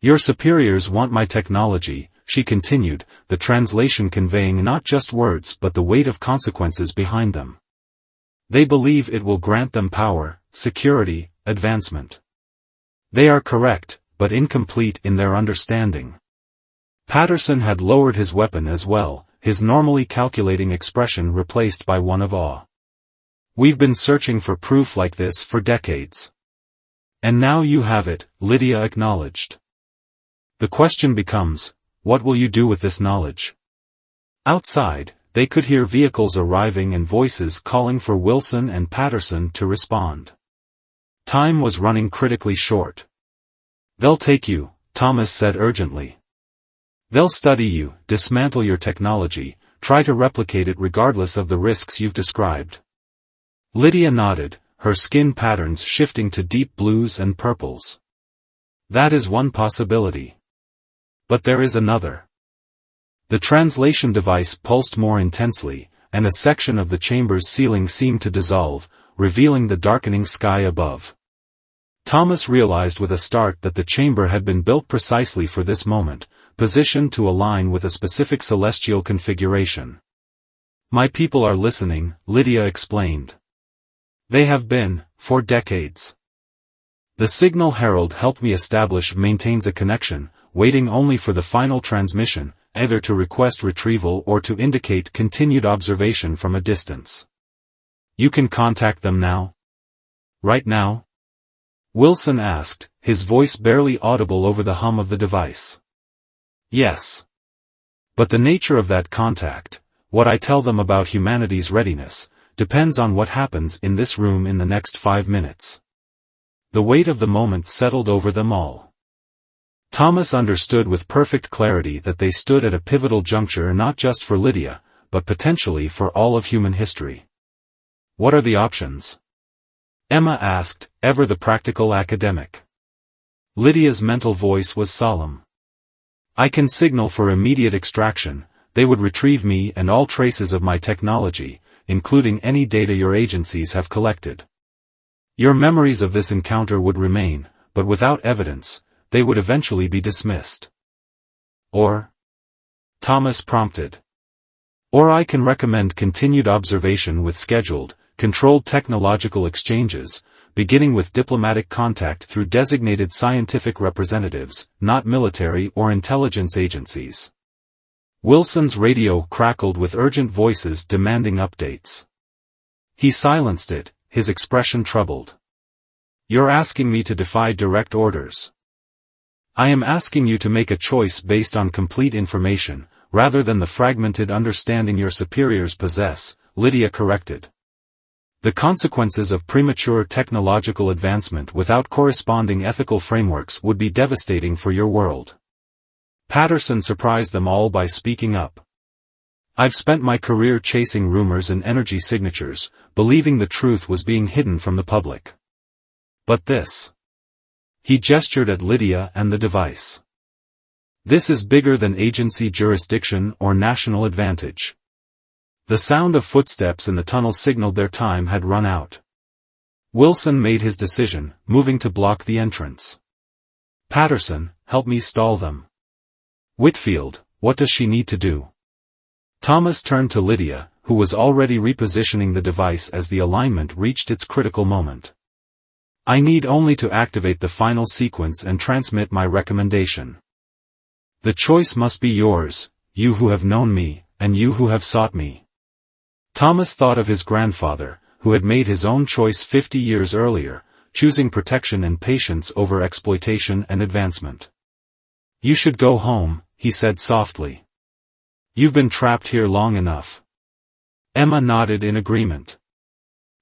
Your superiors want my technology, she continued, the translation conveying not just words but the weight of consequences behind them. They believe it will grant them power, security, advancement. They are correct, but incomplete in their understanding. Patterson had lowered his weapon as well, his normally calculating expression replaced by one of awe. We've been searching for proof like this for decades. And now you have it, Lydia acknowledged. The question becomes, what will you do with this knowledge? Outside, they could hear vehicles arriving and voices calling for Wilson and Patterson to respond. Time was running critically short. They'll take you, Thomas said urgently. They'll study you, dismantle your technology, try to replicate it regardless of the risks you've described. Lydia nodded, her skin patterns shifting to deep blues and purples. That is one possibility. But there is another. The translation device pulsed more intensely, and a section of the chamber's ceiling seemed to dissolve, revealing the darkening sky above. Thomas realized with a start that the chamber had been built precisely for this moment, positioned to align with a specific celestial configuration. My people are listening, Lydia explained. They have been, for decades. The signal herald helped me establish maintains a connection, waiting only for the final transmission, either to request retrieval or to indicate continued observation from a distance. You can contact them now? Right now? Wilson asked, his voice barely audible over the hum of the device. Yes. But the nature of that contact, what I tell them about humanity's readiness, depends on what happens in this room in the next 5 minutes. The weight of the moment settled over them all. Thomas understood with perfect clarity that they stood at a pivotal juncture not just for Lydia, but potentially for all of human history. What are the options? Emma asked, ever the practical academic. Lydia's mental voice was solemn. I can signal for immediate extraction, they would retrieve me and all traces of my technology, including any data your agencies have collected. Your memories of this encounter would remain, but without evidence, they would eventually be dismissed. Or? Thomas prompted. Or I can recommend continued observation with scheduled, controlled technological exchanges, beginning with diplomatic contact through designated scientific representatives, not military or intelligence agencies. Wilson's radio crackled with urgent voices demanding updates. He silenced it, his expression troubled. You're asking me to defy direct orders. I am asking you to make a choice based on complete information, rather than the fragmented understanding your superiors possess, Lydia corrected. The consequences of premature technological advancement without corresponding ethical frameworks would be devastating for your world. Patterson surprised them all by speaking up. I've spent my career chasing rumors and energy signatures, believing the truth was being hidden from the public. But this. He gestured at Lydia and the device. This is bigger than agency jurisdiction or national advantage. The sound of footsteps in the tunnel signaled their time had run out. Wilson made his decision, moving to block the entrance. Patterson, help me stall them. Whitfield, what does she need to do? Thomas turned to Lydia, who was already repositioning the device as the alignment reached its critical moment. I need only to activate the final sequence and transmit my recommendation. The choice must be yours, you who have known me, and you who have sought me. Thomas thought of his grandfather, who had made his own choice 50 years earlier, choosing protection and patience over exploitation and advancement. You should go home, he said softly. You've been trapped here long enough. Emma nodded in agreement.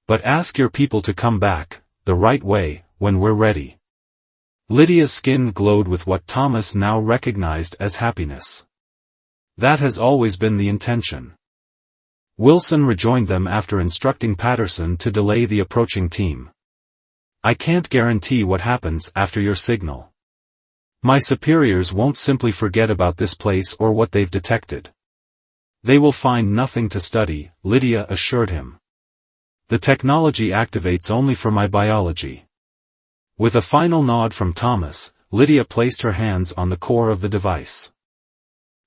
But ask your people to come back, the right way, when we're ready. Lydia's skin glowed with what Thomas now recognized as happiness. That has always been the intention. Wilson rejoined them after instructing Patterson to delay the approaching team. I can't guarantee what happens after your signal. My superiors won't simply forget about this place or what they've detected. They will find nothing to study, Lydia assured him. The technology activates only for my biology. With a final nod from Thomas, Lydia placed her hands on the core of the device.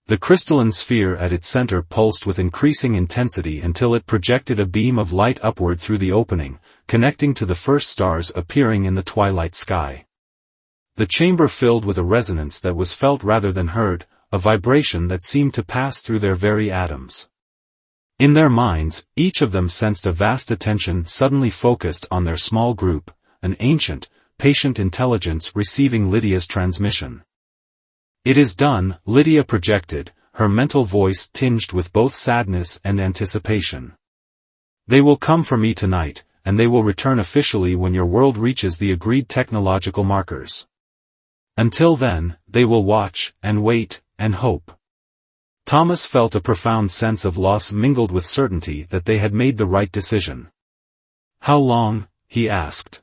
The crystalline sphere at its center pulsed with increasing intensity until it projected a beam of light upward through the opening, connecting to the first stars appearing in the twilight sky. The chamber filled with a resonance that was felt rather than heard, a vibration that seemed to pass through their very atoms. In their minds, each of them sensed a vast attention suddenly focused on their small group, an ancient, patient intelligence receiving Lydia's transmission. "It is done," Lydia projected, her mental voice tinged with both sadness and anticipation. "They will come for me tonight, and they will return officially when your world reaches the agreed technological markers. Until then, they will watch, and wait, and hope." Thomas felt a profound sense of loss mingled with certainty that they had made the right decision. "How long?" he asked.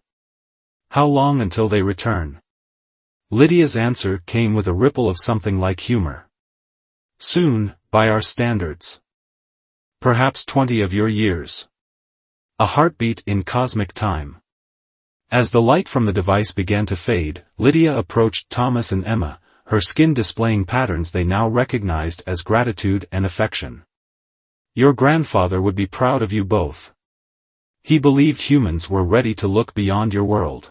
"How long until they return?" Lydia's answer came with a ripple of something like humor. "Soon, by our standards. Perhaps 20 of your years. A heartbeat in cosmic time." As the light from the device began to fade, Lydia approached Thomas and Emma, her skin displaying patterns they now recognized as gratitude and affection. "Your grandfather would be proud of you both. He believed humans were ready to look beyond your world.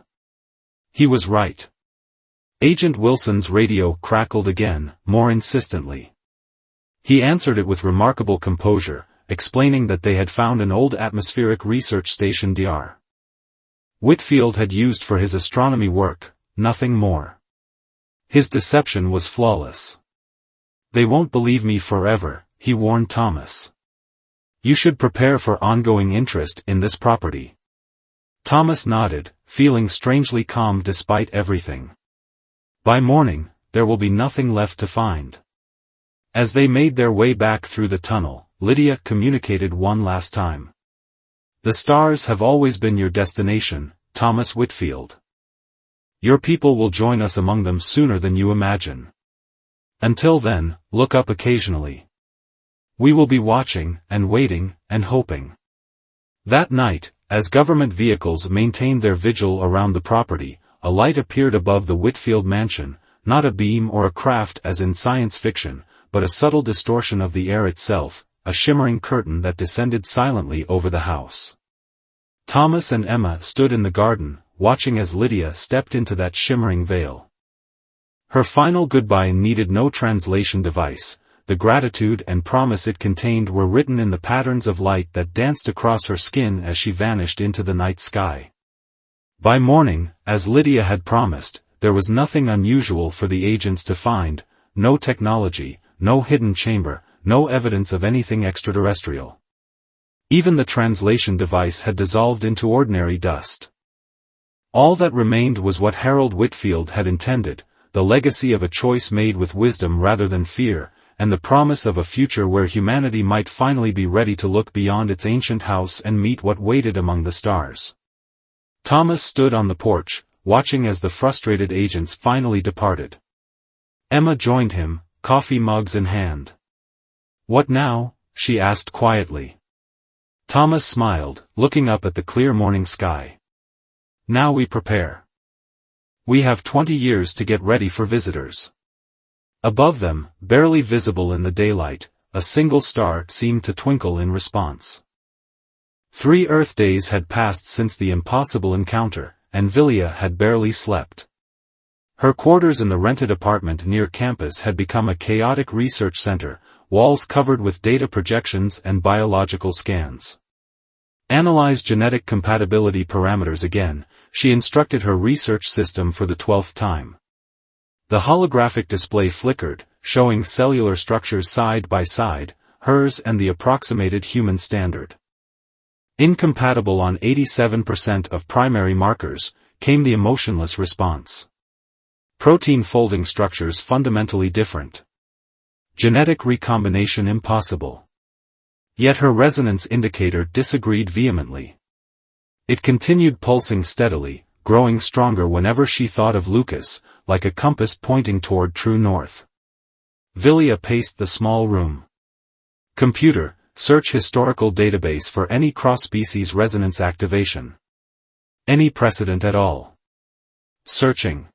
He was right." Agent Wilson's radio crackled again, more insistently. He answered it with remarkable composure, explaining that they had found an old atmospheric research station Dr. Whitfield had used for his astronomy work, nothing more. His deception was flawless. "They won't believe me forever," he warned Thomas. "You should prepare for ongoing interest in this property." Thomas nodded, feeling strangely calm despite everything. "By morning, there will be nothing left to find." As they made their way back through the tunnel, Lydia communicated one last time. "The stars have always been your destination, Thomas Whitfield. Your people will join us among them sooner than you imagine. Until then, look up occasionally. We will be watching, and waiting, and hoping." That night, as government vehicles maintained their vigil around the property, a light appeared above the Whitfield mansion, not a beam or a craft as in science fiction, but a subtle distortion of the air itself, a shimmering curtain that descended silently over the house. Thomas and Emma stood in the garden, watching as Lydia stepped into that shimmering veil. Her final goodbye needed no translation device. The gratitude and promise it contained were written in the patterns of light that danced across her skin as she vanished into the night sky. By morning, as Lydia had promised, there was nothing unusual for the agents to find, no technology, no hidden chamber, no evidence of anything extraterrestrial. Even the translation device had dissolved into ordinary dust. All that remained was what Harold Whitfield had intended, the legacy of a choice made with wisdom rather than fear, and the promise of a future where humanity might finally be ready to look beyond its ancient house and meet what waited among the stars. Thomas stood on the porch, watching as the frustrated agents finally departed. Emma joined him, coffee mugs in hand. "What now?" she asked quietly. Thomas smiled, looking up at the clear morning sky. "Now we prepare. We have 20 years to get ready for visitors." Above them, barely visible in the daylight, a single star seemed to twinkle in response. 3 Earth days had passed since the impossible encounter, and Villia had barely slept. Her quarters in the rented apartment near campus had become a chaotic research center, walls covered with data projections and biological scans. "Analyze genetic compatibility parameters again," she instructed her research system for the 12th time. The holographic display flickered, showing cellular structures side by side, hers and the approximated human standard. Incompatible on 87% of primary markers, came the emotionless response. Protein folding structures fundamentally different. Genetic recombination impossible. Yet her resonance indicator disagreed vehemently. It continued pulsing steadily, growing stronger whenever she thought of Lucas, like a compass pointing toward true north. Villia paced the small room. "Computer, search historical database for any cross-species resonance activation. Any precedent at all." "Searching."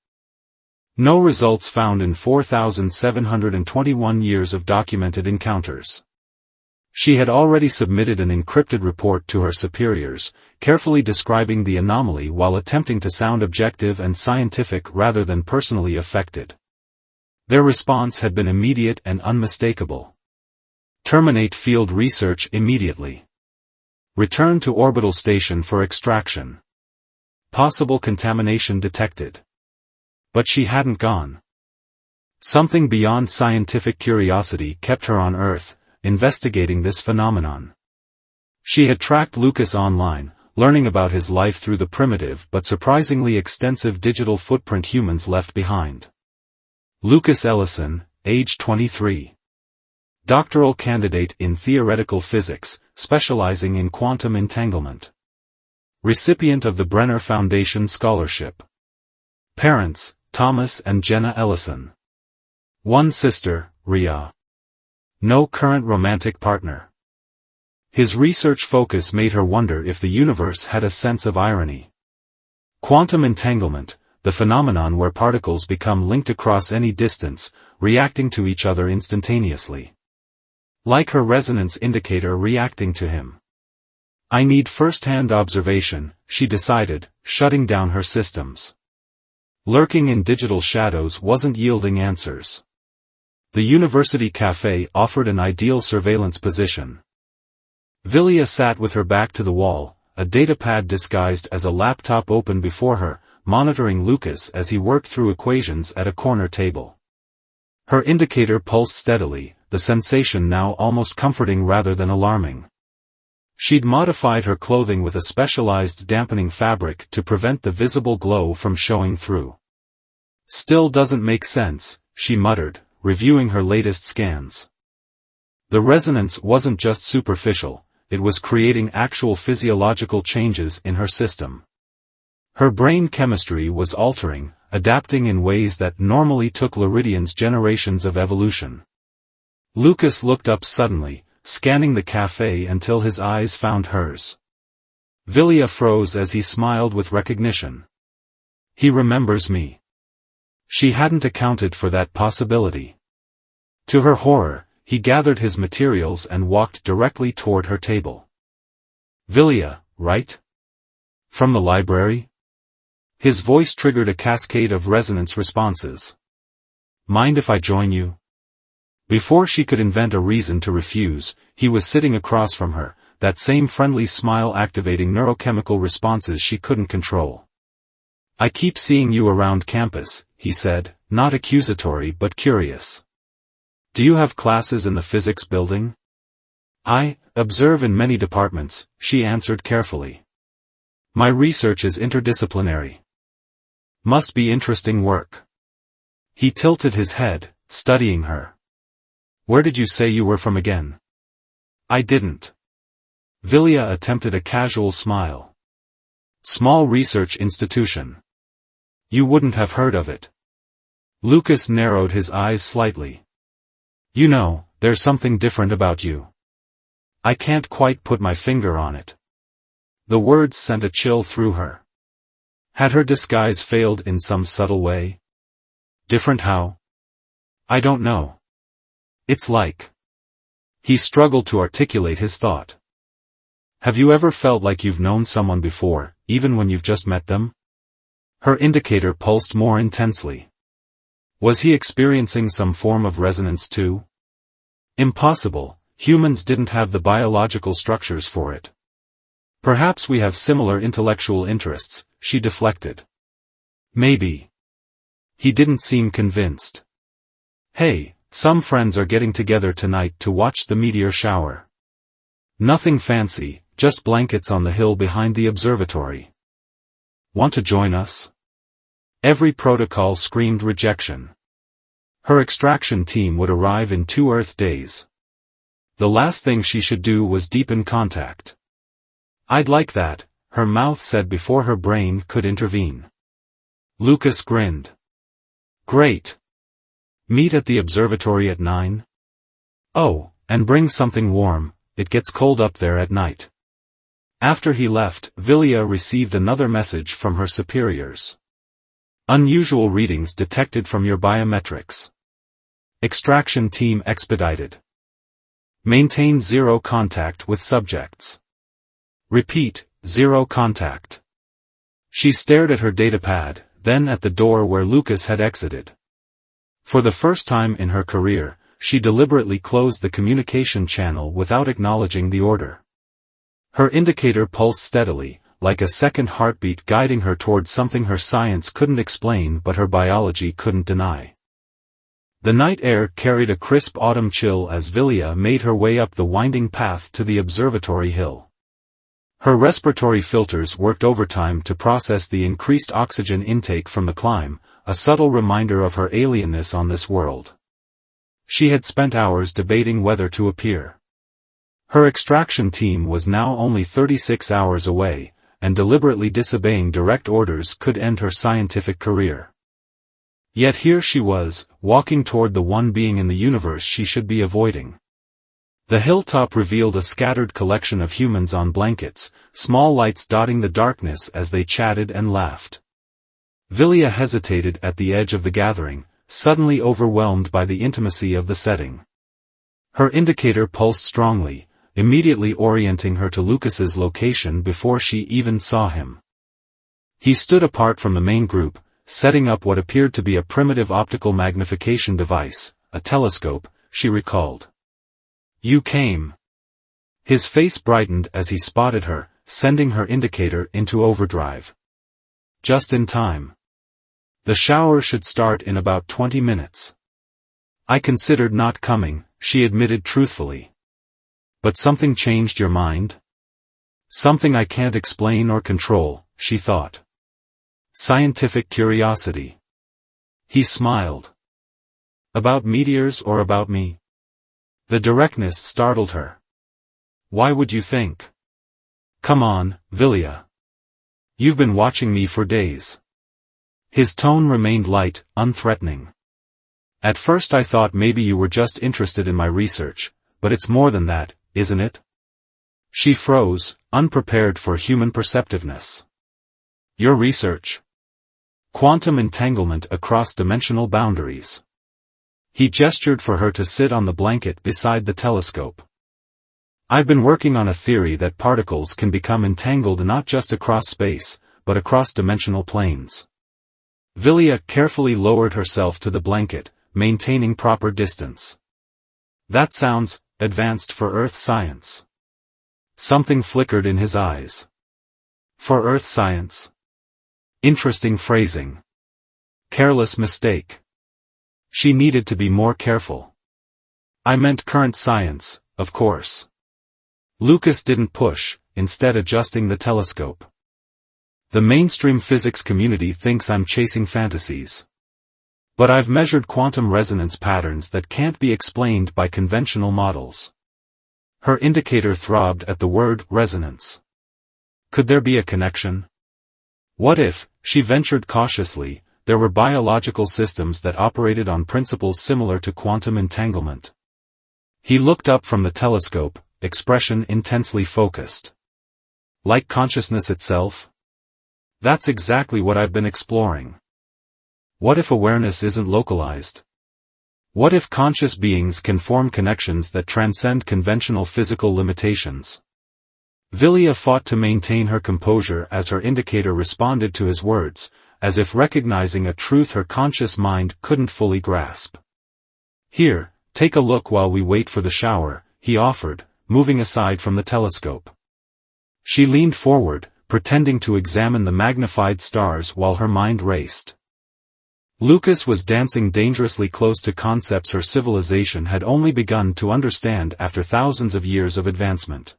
No results found in 4,721 years of documented encounters. She had already submitted an encrypted report to her superiors, carefully describing the anomaly while attempting to sound objective and scientific rather than personally affected. Their response had been immediate and unmistakable. Terminate field research immediately. Return to orbital station for extraction. Possible contamination detected. But she hadn't gone. Something beyond scientific curiosity kept her on Earth, investigating this phenomenon. She had tracked Lucas online, learning about his life through the primitive but surprisingly extensive digital footprint humans left behind. Lucas Ellison, age 23. Doctoral candidate in theoretical physics, specializing in quantum entanglement. Recipient of the Brenner Foundation Scholarship. Parents, Thomas and Jenna Ellison. One sister, Rhea. No current romantic partner. His research focus made her wonder if the universe had a sense of irony. Quantum entanglement, the phenomenon where particles become linked across any distance, reacting to each other instantaneously. Like her resonance indicator reacting to him. I need first-hand observation, she decided, shutting down her systems. Lurking in digital shadows wasn't yielding answers. The university cafe offered an ideal surveillance position. Villia sat with her back to the wall, a datapad disguised as a laptop open before her, monitoring Lucas as he worked through equations at a corner table. Her indicator pulsed steadily, the sensation now almost comforting rather than alarming. She'd modified her clothing with a specialized dampening fabric to prevent the visible glow from showing through. Still doesn't make sense, she muttered, reviewing her latest scans. The resonance wasn't just superficial, it was creating actual physiological changes in her system. Her brain chemistry was altering, adapting in ways that normally took Luridians generations of evolution. Lucas looked up suddenly, scanning the cafe until his eyes found hers. Villia froze as he smiled with recognition. He remembers me. She hadn't accounted for that possibility. To her horror, he gathered his materials and walked directly toward her table. Villia, right? From the library? His voice triggered a cascade of resonance responses. Mind if I join you? Before she could invent a reason to refuse, he was sitting across from her, that same friendly smile activating neurochemical responses she couldn't control. I keep seeing you around campus, he said, not accusatory but curious. Do you have classes in the physics building? I observe in many departments, she answered carefully. My research is interdisciplinary. Must be interesting work. He tilted his head, studying her. Where did you say you were from again? I didn't. Villia attempted a casual smile. Small research institution. You wouldn't have heard of it. Lucas narrowed his eyes slightly. You know, there's something different about you. I can't quite put my finger on it. The words sent a chill through her. Had her disguise failed in some subtle way? Different how? I don't know. It's like. He struggled to articulate his thought. Have you ever felt like you've known someone before, even when you've just met them? Her indicator pulsed more intensely. Was he experiencing some form of resonance too? Impossible, humans didn't have the biological structures for it. Perhaps we have similar intellectual interests, she deflected. Maybe. He didn't seem convinced. Hey, some friends are getting together tonight to watch the meteor shower. Nothing fancy, just blankets on the hill behind the observatory. Want to join us? Every protocol screamed rejection. Her extraction team would arrive in 2 Earth days. The last thing she should do was deepen contact. I'd like that, her mouth said before her brain could intervene. Lucas grinned. Great. Meet at the observatory at 9? Oh, and bring something warm, it gets cold up there at night. After he left, Villia received another message from her superiors. Unusual readings detected from your biometrics. Extraction team expedited. Maintain zero contact with subjects. Repeat, zero contact. She stared at her datapad, then at the door where Lucas had exited. For the first time in her career, she deliberately closed the communication channel without acknowledging the order. Her indicator pulsed steadily, like a second heartbeat guiding her toward something her science couldn't explain but her biology couldn't deny. The night air carried a crisp autumn chill as Vilya made her way up the winding path to the observatory hill. Her respiratory filters worked overtime to process the increased oxygen intake from the climb, a subtle reminder of her alienness on this world. She had spent hours debating whether to appear. Her extraction team was now only 36 hours away, and deliberately disobeying direct orders could end her scientific career. Yet here she was, walking toward the one being in the universe she should be avoiding. The hilltop revealed a scattered collection of humans on blankets, small lights dotting the darkness as they chatted and laughed. Vilya hesitated at the edge of the gathering, suddenly overwhelmed by the intimacy of the setting. Her indicator pulsed strongly, immediately orienting her to Lucas's location before she even saw him. He stood apart from the main group, setting up what appeared to be a primitive optical magnification device, a telescope, she recalled. "You came." His face brightened as he spotted her, sending her indicator into overdrive. "Just in time. The shower should start in about 20 minutes. "I considered not coming," she admitted truthfully. "But something changed your mind?" "Something I can't explain or control," she thought. "Scientific curiosity." He smiled. "About meteors or about me?" The directness startled her. "Why would you think?" "Come on, Vilya. You've been watching me for days." His tone remained light, unthreatening. "At first I thought maybe you were just interested in my research, but it's more than that, isn't it?" She froze, unprepared for human perceptiveness. "Your research?" "Quantum entanglement across dimensional boundaries." He gestured for her to sit on the blanket beside the telescope. "I've been working on a theory that particles can become entangled not just across space, but across dimensional planes." Vilya carefully lowered herself to the blanket, maintaining proper distance. "That sounds advanced for Earth science." Something flickered in his eyes. "For Earth science? Interesting phrasing. Careless mistake." She needed to be more careful. "I meant current science, of course." Lucas didn't push, instead adjusting the telescope. "The mainstream physics community thinks I'm chasing fantasies. But I've measured quantum resonance patterns that can't be explained by conventional models." Her indicator throbbed at the word resonance. Could there be a connection? What if, she ventured cautiously, there were biological systems that operated on principles similar to quantum entanglement? He looked up from the telescope, expression intensely focused. "Like consciousness itself?" "That's exactly what I've been exploring." What if awareness isn't localized? What if conscious beings can form connections that transcend conventional physical limitations? Vilya fought to maintain her composure as her indicator responded to his words, as if recognizing a truth her conscious mind couldn't fully grasp. "Here, take a look while we wait for the shower," he offered, moving aside from the telescope. She leaned forward, pretending to examine the magnified stars while her mind raced. Lucas was dancing dangerously close to concepts her civilization had only begun to understand after thousands of years of advancement.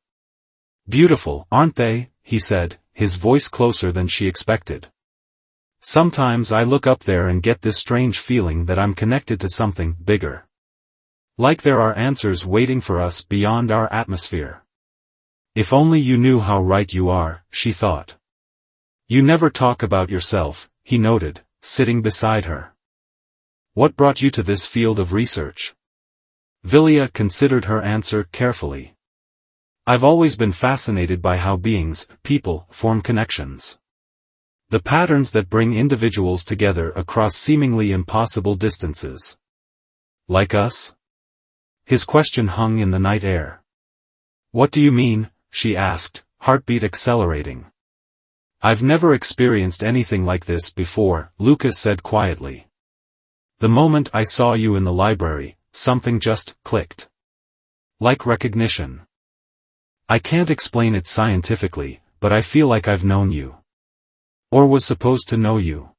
"Beautiful, aren't they?" he said, his voice closer than she expected. "Sometimes I look up there and get this strange feeling that I'm connected to something bigger. Like there are answers waiting for us beyond our atmosphere." "If only you knew how right you are," she thought. "You never talk about yourself," he noted, sitting beside her. "What brought you to this field of research?" Vilya considered her answer carefully. "I've always been fascinated by how beings, people, form connections. The patterns that bring individuals together across seemingly impossible distances. Like us? His question hung in the night air. What do you mean? She asked, heartbeat accelerating. I've never experienced anything like this before, Lucas said quietly. The moment I saw you in the library, something just clicked. Like recognition. I can't explain it scientifically, but I feel like I've known you. Or was supposed to know you.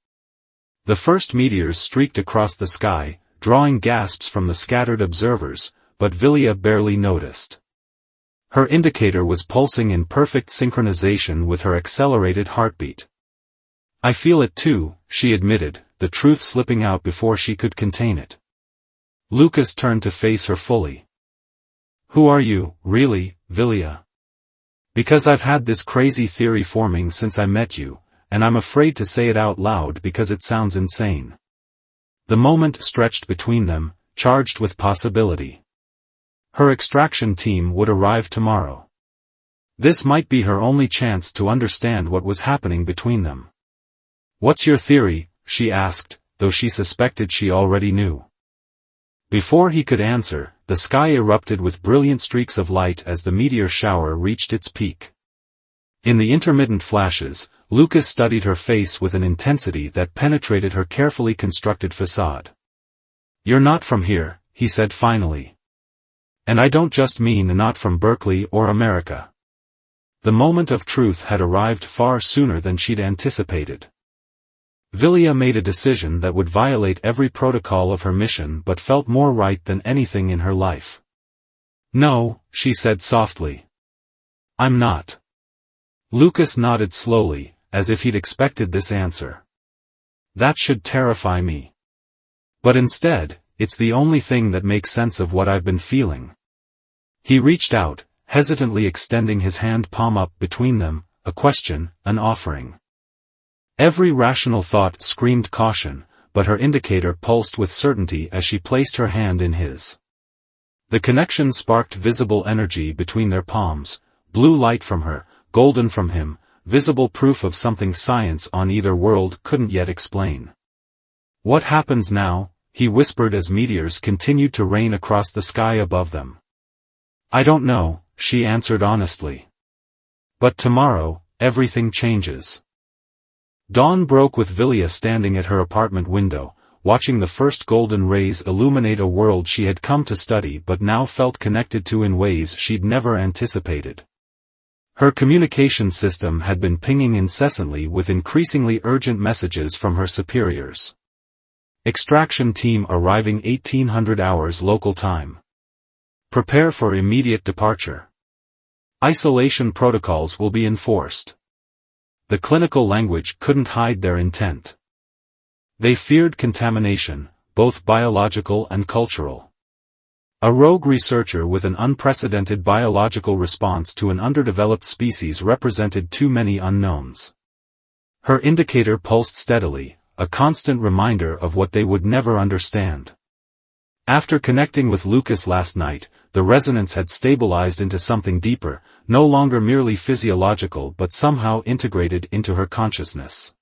The first meteors streaked across the sky, drawing gasps from the scattered observers, but Vilya barely noticed. Her indicator was pulsing in perfect synchronization with her accelerated heartbeat. I feel it too, she admitted, the truth slipping out before she could contain it. Lucas turned to face her fully. Who are you, really, Vilya? Because I've had this crazy theory forming since I met you, and I'm afraid to say it out loud because it sounds insane. The moment stretched between them, charged with possibility. Her extraction team would arrive tomorrow. This might be her only chance to understand what was happening between them. What's your theory? She asked, though she suspected she already knew. Before he could answer, the sky erupted with brilliant streaks of light as the meteor shower reached its peak. In the intermittent flashes, Lucas studied her face with an intensity that penetrated her carefully constructed facade. You're not from here, he said finally. And I don't just mean not from Berkeley or America. The moment of truth had arrived far sooner than she'd anticipated. Vilya made a decision that would violate every protocol of her mission but felt more right than anything in her life. No, she said softly. I'm not. Lucas nodded slowly, as if he'd expected this answer. That should terrify me. But instead, it's the only thing that makes sense of what I've been feeling. He reached out, hesitantly extending his hand palm up between them, a question, an offering. Every rational thought screamed caution, but her indicator pulsed with certainty as she placed her hand in his. The connection sparked visible energy between their palms, blue light from her, golden from him, visible proof of something science on either world couldn't yet explain. What happens now? He whispered as meteors continued to rain across the sky above them. I don't know, she answered honestly. But tomorrow, everything changes. Dawn broke with Vilya standing at her apartment window, watching the first golden rays illuminate a world she had come to study but now felt connected to in ways she'd never anticipated. Her communication system had been pinging incessantly with increasingly urgent messages from her superiors. Extraction team arriving 1800 hours local time. Prepare for immediate departure. Isolation protocols will be enforced. The clinical language couldn't hide their intent. They feared contamination, both biological and cultural. A rogue researcher with an unprecedented biological response to an underdeveloped species represented too many unknowns. Her indicator pulsed steadily, a constant reminder of what they would never understand. After connecting with Lucas last night, the resonance had stabilized into something deeper, no longer merely physiological but somehow integrated into her consciousness.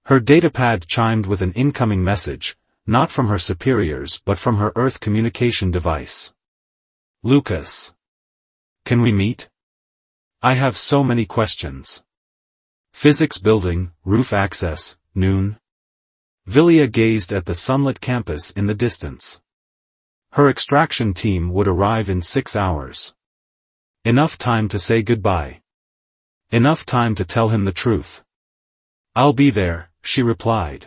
Her datapad chimed with an incoming message, not from her superiors but from her Earth communication device. Lucas. Can we meet? I have so many questions. Physics building, roof access, noon. Vilya gazed at the sunlit campus in the distance. Her extraction team would arrive in 6 hours. Enough time to say goodbye. Enough time to tell him the truth. I'll be there, she replied.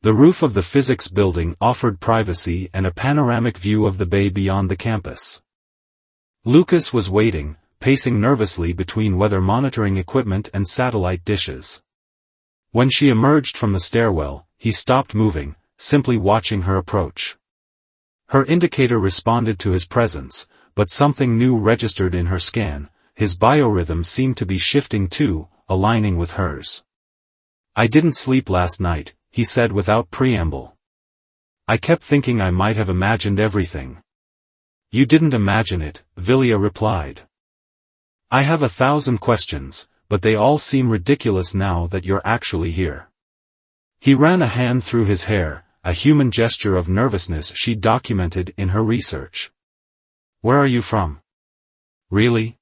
The roof of the physics building offered privacy and a panoramic view of the bay beyond the campus. Lucas was waiting, pacing nervously between weather monitoring equipment and satellite dishes. When she emerged from the stairwell, he stopped moving, simply watching her approach. Her indicator responded to his presence, but something new registered in her scan. His biorhythm seemed to be shifting too, aligning with hers. I didn't sleep last night, he said without preamble. I kept thinking I might have imagined everything. You didn't imagine it, Vilya replied. I have 1,000 questions, but they all seem ridiculous now that you're actually here." He ran a hand through his hair, a human gesture of nervousness she documented in her research. "Where are you from?" "Really?"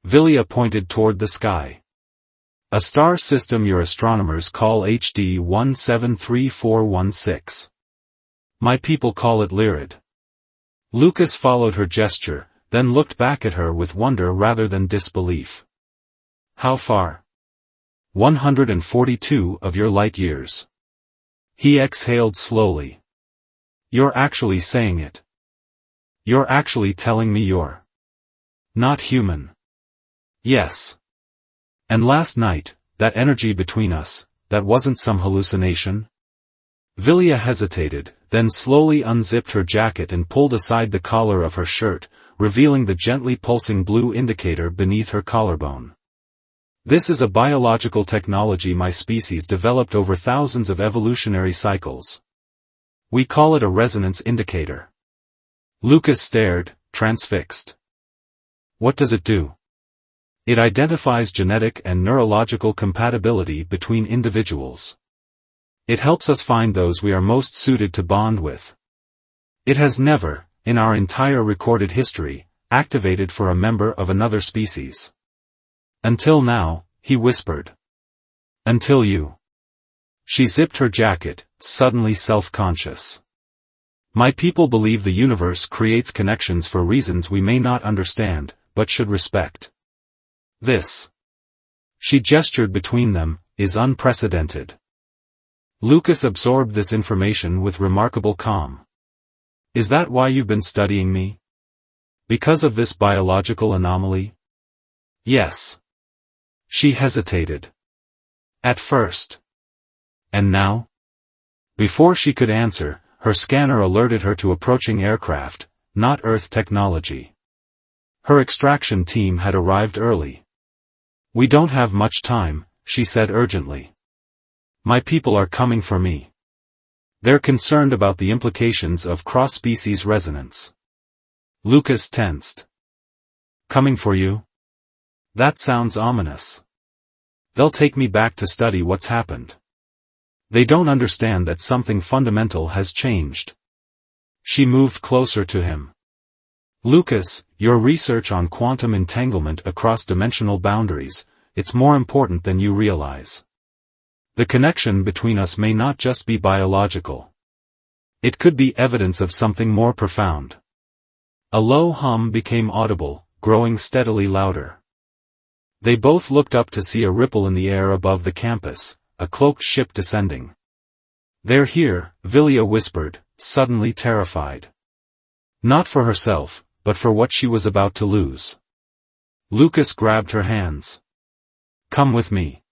Vilya pointed toward the sky. "A star system your astronomers call HD 173416. My people call it Lyrid." Lucas followed her gesture, then looked back at her with wonder rather than disbelief. "How far?" 142 of your light years." He exhaled slowly. "You're actually saying it. You're actually telling me you're not human." "Yes. And last night, that energy between us, that wasn't some hallucination?" Vilya hesitated, then slowly unzipped her jacket and pulled aside the collar of her shirt, revealing the gently pulsing blue indicator beneath her collarbone. "This is a biological technology my species developed over thousands of evolutionary cycles. We call it a resonance indicator." Lucas stared, transfixed. "What does it do?" "It identifies genetic and neurological compatibility between individuals. It helps us find those we are most suited to bond with. It has never, in our entire recorded history, activated for a member of another species. Until now," he whispered. "Until you." She zipped her jacket, suddenly self-conscious. "My people believe the universe creates connections for reasons we may not understand, but should respect. This," she gestured between them, "is unprecedented." Lucas absorbed this information with remarkable calm. "Is that why you've been studying me? Because of this biological anomaly?" "Yes." She hesitated. "At first. And now?" Before she could answer, her scanner alerted her to approaching aircraft, not Earth technology. Her extraction team had arrived early. "We don't have much time," she said urgently. "My people are coming for me. They're concerned about the implications of cross-species resonance." Lucas tensed. "Coming for you? That sounds ominous. They'll take me back to study what's happened. They don't understand that something fundamental has changed." She moved closer to him. "Lucas, your research on quantum entanglement across dimensional boundaries, it's more important than you realize. The connection between us may not just be biological. It could be evidence of something more profound." A low hum became audible, growing steadily louder. They both looked up to see a ripple in the air above the campus, a cloaked ship descending. "They're here," Vilya whispered, suddenly terrified. Not for herself, but for what she was about to lose. Lucas grabbed her hands. "Come with me.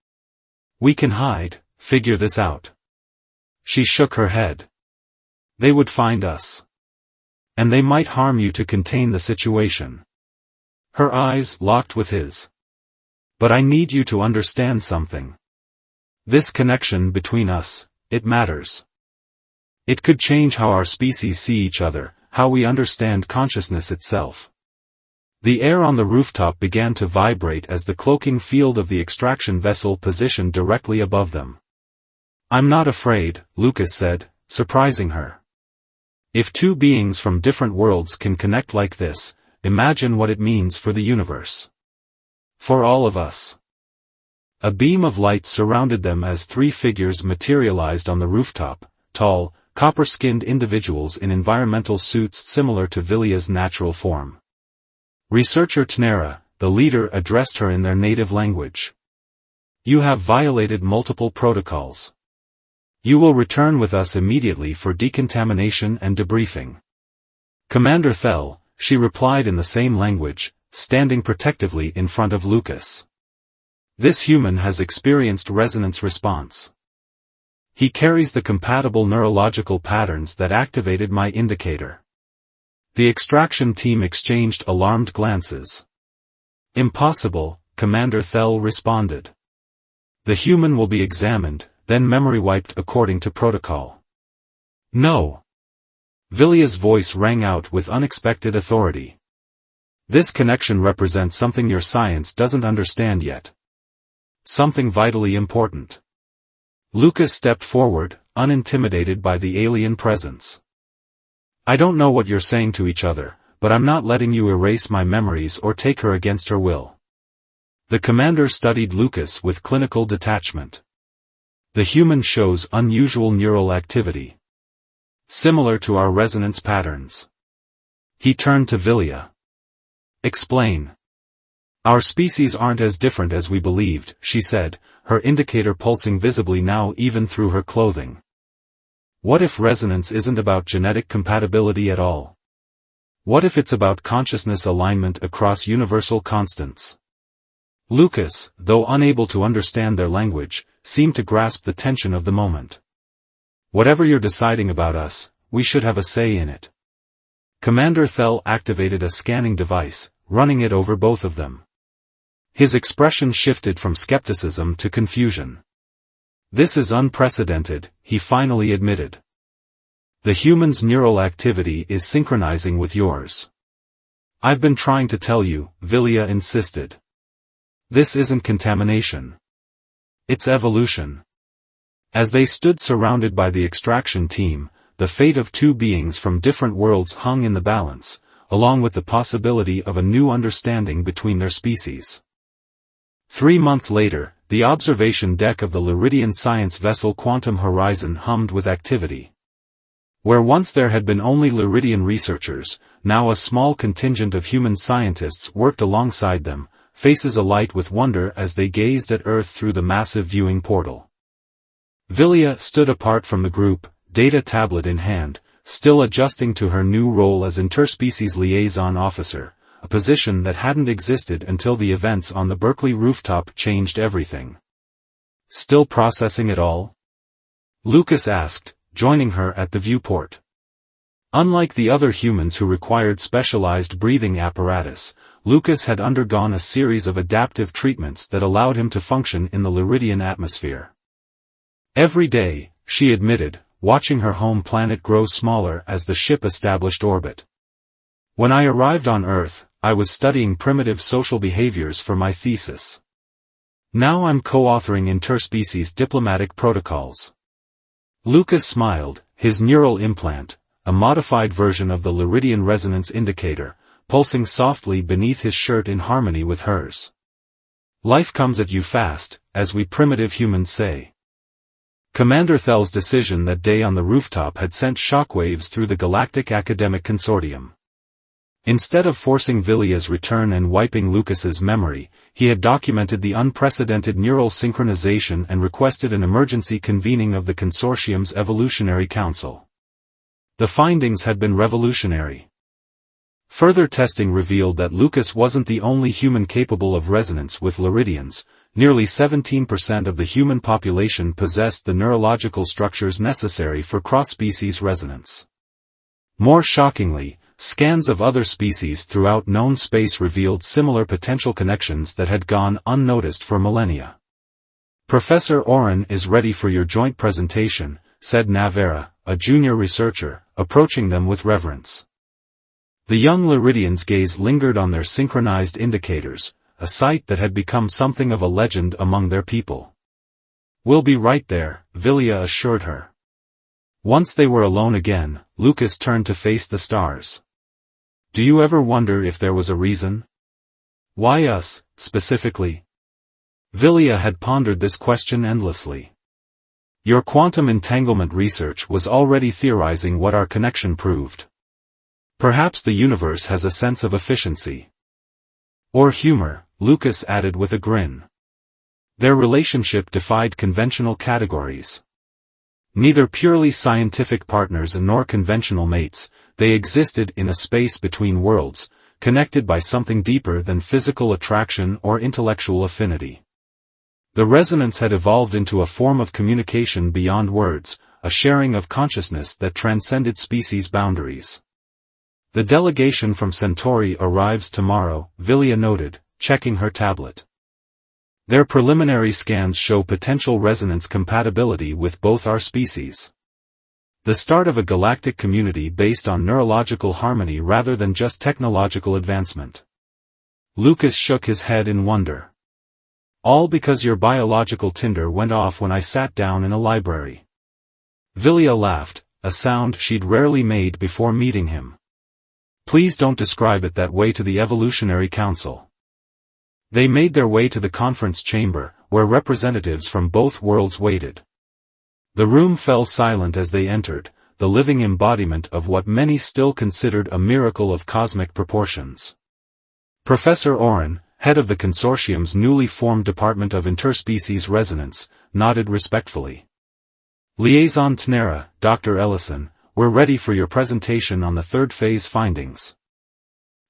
We can hide, figure this out." She shook her head. "They would find us. And they might harm you to contain the situation." Her eyes locked with his. "But I need you to understand something. This connection between us, it matters. It could change how our species see each other, how we understand consciousness itself." The air on the rooftop began to vibrate as the cloaking field of the extraction vessel positioned directly above them. "I'm not afraid," Lucas said, surprising her. "If two beings from different worlds can connect like this, imagine what it means for the universe. For all of us." A beam of light surrounded them as three figures materialized on the rooftop, tall, copper-skinned individuals in environmental suits similar to Vilya's natural form. Researcher Tnera, the leader, addressed her in their native language. "You have violated multiple protocols. You will return with us immediately for decontamination and debriefing." "Commander Thel," she replied in the same language, standing protectively in front of Lucas. "This human has experienced resonance response. He carries the compatible neurological patterns that activated my indicator." The extraction team exchanged alarmed glances. "Impossible," Commander Thel responded. "The human will be examined, then memory wiped according to protocol." "No." Vilya's voice rang out with unexpected authority. "This connection represents something your science doesn't understand yet. Something vitally important. Lucas stepped forward, unintimidated by the alien presence. I don't know what you're saying to each other, but I'm not letting you erase my memories or take her against her will. The commander studied Lucas with clinical detachment. The human shows unusual neural activity, similar to our resonance patterns. He turned to Vilya. Explain. Our species aren't as different as we believed, she said, her indicator pulsing visibly now even through her clothing. What if resonance isn't about genetic compatibility at all? What if it's about consciousness alignment across universal constants? Lucas, though unable to understand their language, seemed to grasp the tension of the moment. Whatever you're deciding about us, we should have a say in it. Commander Thel activated a scanning device, running it over both of them. His expression shifted from skepticism to confusion. This is unprecedented, he finally admitted. The human's neural activity is synchronizing with yours. I've been trying to tell you, Vilya insisted. This isn't contamination. It's evolution. As they stood surrounded by the extraction team, the fate of two beings from different worlds hung in the balance, along with the possibility of a new understanding between their species. 3 months later, the observation deck of the Lyridian science vessel Quantum Horizon hummed with activity. Where once there had been only Lyridian researchers, now a small contingent of human scientists worked alongside them, faces alight with wonder as they gazed at Earth through the massive viewing portal. Vilya stood apart from the group, data tablet in hand, still adjusting to her new role as interspecies liaison officer, a position that hadn't existed until the events on the Berkeley rooftop changed everything. Still processing it all? Lucas asked, joining her at the viewport. Unlike the other humans who required specialized breathing apparatus, Lucas had undergone a series of adaptive treatments that allowed him to function in the Lyridian atmosphere. Every day, she admitted, watching her home planet grow smaller as the ship established orbit. When I arrived on Earth, I was studying primitive social behaviors for my thesis. Now I'm co-authoring interspecies diplomatic protocols. Lucas smiled, his neural implant, a modified version of the Lyridian resonance indicator, pulsing softly beneath his shirt in harmony with hers. Life comes at you fast, as we primitive humans say. Commander Thel's decision that day on the rooftop had sent shockwaves through the Galactic Academic Consortium. Instead of forcing Vilya's return and wiping Lucas's memory, he had documented the unprecedented neural synchronization and requested an emergency convening of the consortium's Evolutionary Council. The findings had been revolutionary. Further testing revealed that Lucas wasn't the only human capable of resonance with Lyridians. Nearly 17% of the human population possessed the neurological structures necessary for cross-species resonance. More shockingly, scans of other species throughout known space revealed similar potential connections that had gone unnoticed for millennia. Professor Oren is ready for your joint presentation, said Navera, a junior researcher, approaching them with reverence. The young Lyridians' gaze lingered on their synchronized indicators, a sight that had become something of a legend among their people. We'll be right there, Vilya assured her. Once they were alone again, Lucas turned to face the stars. Do you ever wonder if there was a reason? Why us, specifically? Vilya had pondered this question endlessly. Your quantum entanglement research was already theorizing what our connection proved. Perhaps the universe has a sense of efficiency. Or humor, Lucas added with a grin. Their relationship defied conventional categories. Neither purely scientific partners nor conventional mates, they existed in a space between worlds, connected by something deeper than physical attraction or intellectual affinity. The resonance had evolved into a form of communication beyond words, a sharing of consciousness that transcended species boundaries. The delegation from Centauri arrives tomorrow, Vilya noted, checking her tablet. Their preliminary scans show potential resonance compatibility with both our species. The start of a galactic community based on neurological harmony rather than just technological advancement. Lucas shook his head in wonder. All because your biological tinder went off when I sat down in a library. Vilya laughed, a sound she'd rarely made before meeting him. Please don't describe it that way to the Evolutionary Council. They made their way to the conference chamber, where representatives from both worlds waited. The room fell silent as they entered, the living embodiment of what many still considered a miracle of cosmic proportions. Professor Oren, head of the consortium's newly formed Department of Interspecies Resonance, nodded respectfully. Liaison Tnera, Dr. Ellison, we're ready for your presentation on the third phase findings.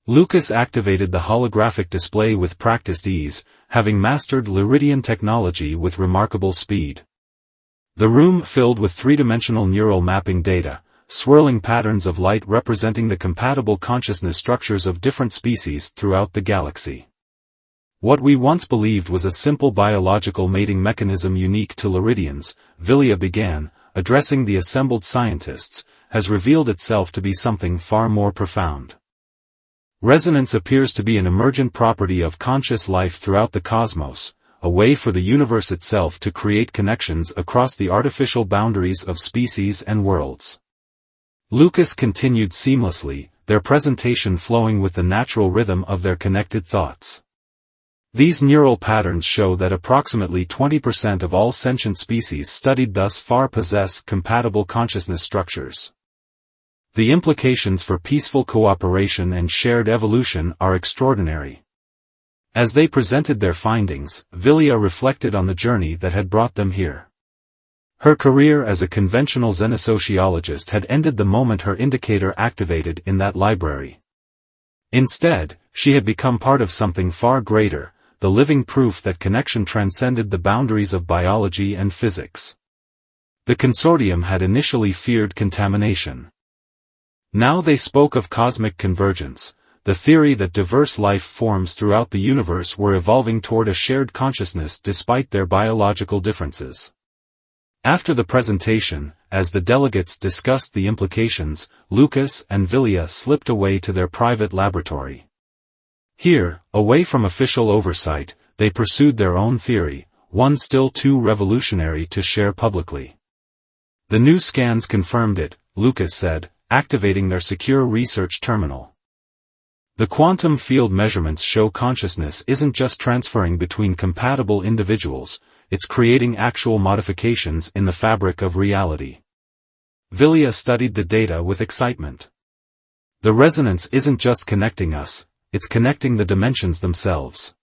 Lucas activated the holographic display with practiced ease, having mastered Lyridian technology with remarkable speed. The room filled with three-dimensional neural mapping data, swirling patterns of light representing the compatible consciousness structures of different species throughout the galaxy. What we once believed was a simple biological mating mechanism unique to Lyridians, Vilya began, addressing the assembled scientists, has revealed itself to be something far more profound. Resonance appears to be an emergent property of conscious life throughout the cosmos, a way for the universe itself to create connections across the artificial boundaries of species and worlds. Lucas continued seamlessly, their presentation flowing with the natural rhythm of their connected thoughts. These neural patterns show that approximately 20% of all sentient species studied thus far possess compatible consciousness structures. The implications for peaceful cooperation and shared evolution are extraordinary. As they presented their findings, Vilya reflected on the journey that had brought them here. Her career as a conventional xenosociologist had ended the moment her indicator activated in that library. Instead, she had become part of something far greater, the living proof that connection transcended the boundaries of biology and physics. The consortium had initially feared contamination. Now they spoke of cosmic convergence, the theory that diverse life forms throughout the universe were evolving toward a shared consciousness despite their biological differences. After the presentation, as the delegates discussed the implications, Lucas and Vilya slipped away to their private laboratory. Here, away from official oversight, they pursued their own theory, one still too revolutionary to share publicly. The new scans confirmed it, Lucas said, activating their secure research terminal. The quantum field measurements show consciousness isn't just transferring between compatible individuals, it's creating actual modifications in the fabric of reality. Vilya studied the data with excitement. The resonance isn't just connecting us, it's connecting the dimensions themselves.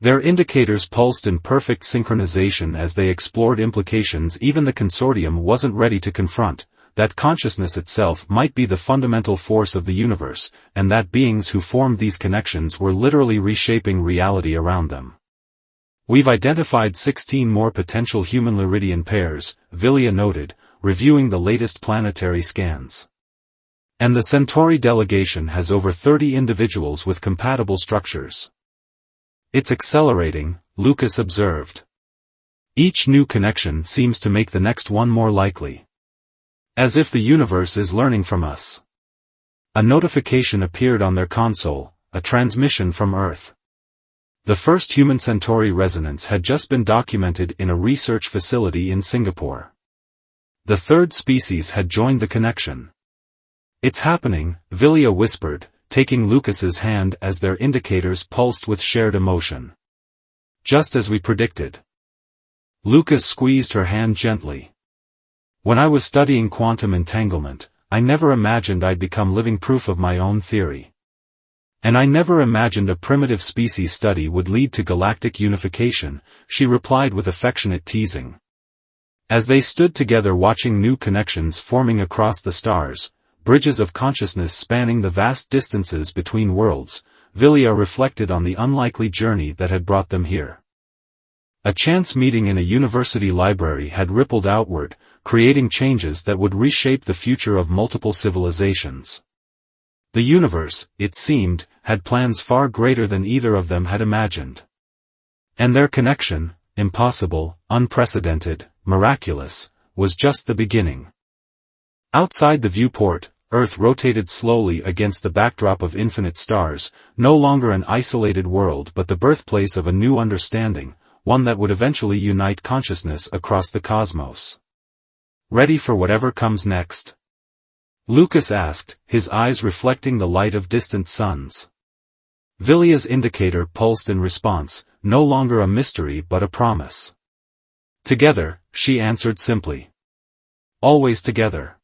Their indicators pulsed in perfect synchronization as they explored implications even the consortium wasn't ready to confront, that consciousness itself might be the fundamental force of the universe, and that beings who formed these connections were literally reshaping reality around them. We've identified 16 more potential human Lyridian pairs, Vilya noted, reviewing the latest planetary scans. And the Centauri delegation has over 30 individuals with compatible structures. It's accelerating, Lucas observed. Each new connection seems to make the next one more likely. As if the universe is learning from us. A notification appeared on their console, a transmission from Earth. The first human Centauri resonance had just been documented in a research facility in Singapore. The third species had joined the connection. It's happening, Vilya whispered, taking Lucas's hand as their indicators pulsed with shared emotion. Just as we predicted. Lucas squeezed her hand gently. When I was studying quantum entanglement, I never imagined I'd become living proof of my own theory. And I never imagined a primitive species study would lead to galactic unification, she replied with affectionate teasing. As they stood together watching new connections forming across the stars, bridges of consciousness spanning the vast distances between worlds, Vilya reflected on the unlikely journey that had brought them here. A chance meeting in a university library had rippled outward, creating changes that would reshape the future of multiple civilizations. The universe, it seemed, had plans far greater than either of them had imagined. And their connection, impossible, unprecedented, miraculous, was just the beginning. Outside the viewport, Earth rotated slowly against the backdrop of infinite stars, no longer an isolated world but the birthplace of a new understanding, one that would eventually unite consciousness across the cosmos. Ready for whatever comes next? Lucas asked, his eyes reflecting the light of distant suns. Villia's indicator pulsed in response, no longer a mystery but a promise. Together, she answered simply. Always together.